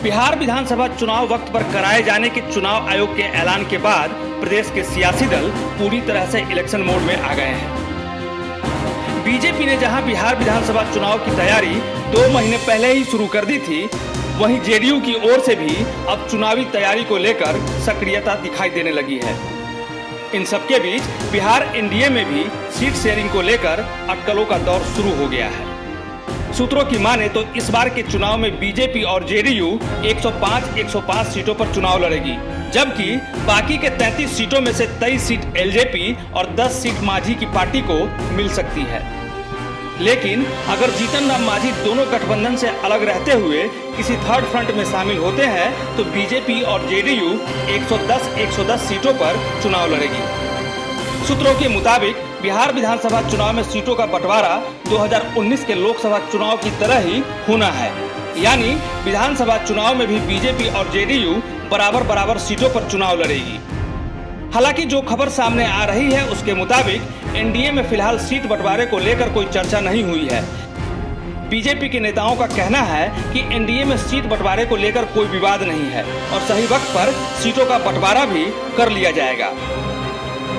बिहार विधानसभा चुनाव वक्त पर कराए जाने के चुनाव आयोग के ऐलान के बाद प्रदेश के सियासी दल पूरी तरह से इलेक्शन मोड में आ गए हैं। बीजेपी ने जहां बिहार विधानसभा चुनाव की तैयारी 2 महीने पहले ही शुरू कर दी थी, वहीं जेडीयू की ओर से भी अब चुनावी तैयारी को लेकर सक्रियता दिखाई देने लगी है। इन सबके बीच बिहार एनडीए में भी सीट शेयरिंग को लेकर अटकलों का दौर शुरू हो गया है। सूत्रों की माने तो इस बार के चुनाव में बीजेपी और जेडीयू 105 सीटों पर चुनाव लड़ेगी, जबकि बाकी के 33 सीटों में से 23 सीट एलजेपी और 10 सीट मांझी की पार्टी को मिल सकती है। लेकिन अगर जीतन राम मांझी दोनों गठबंधन से अलग रहते हुए किसी थर्ड फ्रंट में शामिल होते हैं तो बीजेपी और जेडीयू 110 सीटों पर चुनाव लड़ेगी। सूत्रों के मुताबिक बिहार विधानसभा चुनाव में सीटों का बंटवारा 2019 के लोकसभा चुनाव की तरह ही होना है, यानी विधानसभा चुनाव में भी बीजेपी और जेडीयू बराबर सीटों पर चुनाव लड़ेगी। हालांकि जो खबर सामने आ रही है उसके मुताबिक एनडीए में फिलहाल सीट बंटवारे को लेकर कोई चर्चा नहीं हुई है। बीजेपी के नेताओं का कहना है कि एनडीए में सीट बंटवारे को लेकर कोई विवाद नहीं है और सही वक्त पर सीटों का बंटवारा भी कर लिया जाएगा।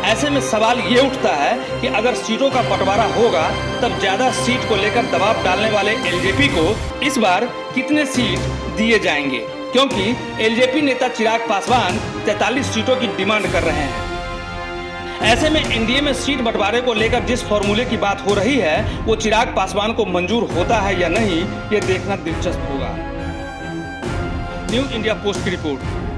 ऐसे में सवाल ये उठता है कि अगर सीटों का बंटवारा होगा तब ज्यादा सीट को लेकर दबाव डालने वाले एलजेपी को इस बार कितने सीट दिए जाएंगे, क्योंकि एलजेपी नेता चिराग पासवान 43 सीटों की डिमांड कर रहे हैं। ऐसे में एनडीए में सीट बंटवारे को लेकर जिस फॉर्मूले की बात हो रही है वो चिराग पासवान को मंजूर होता है या नहीं, ये देखना दिलचस्प होगा। न्यू इंडिया पोस्ट की रिपोर्ट।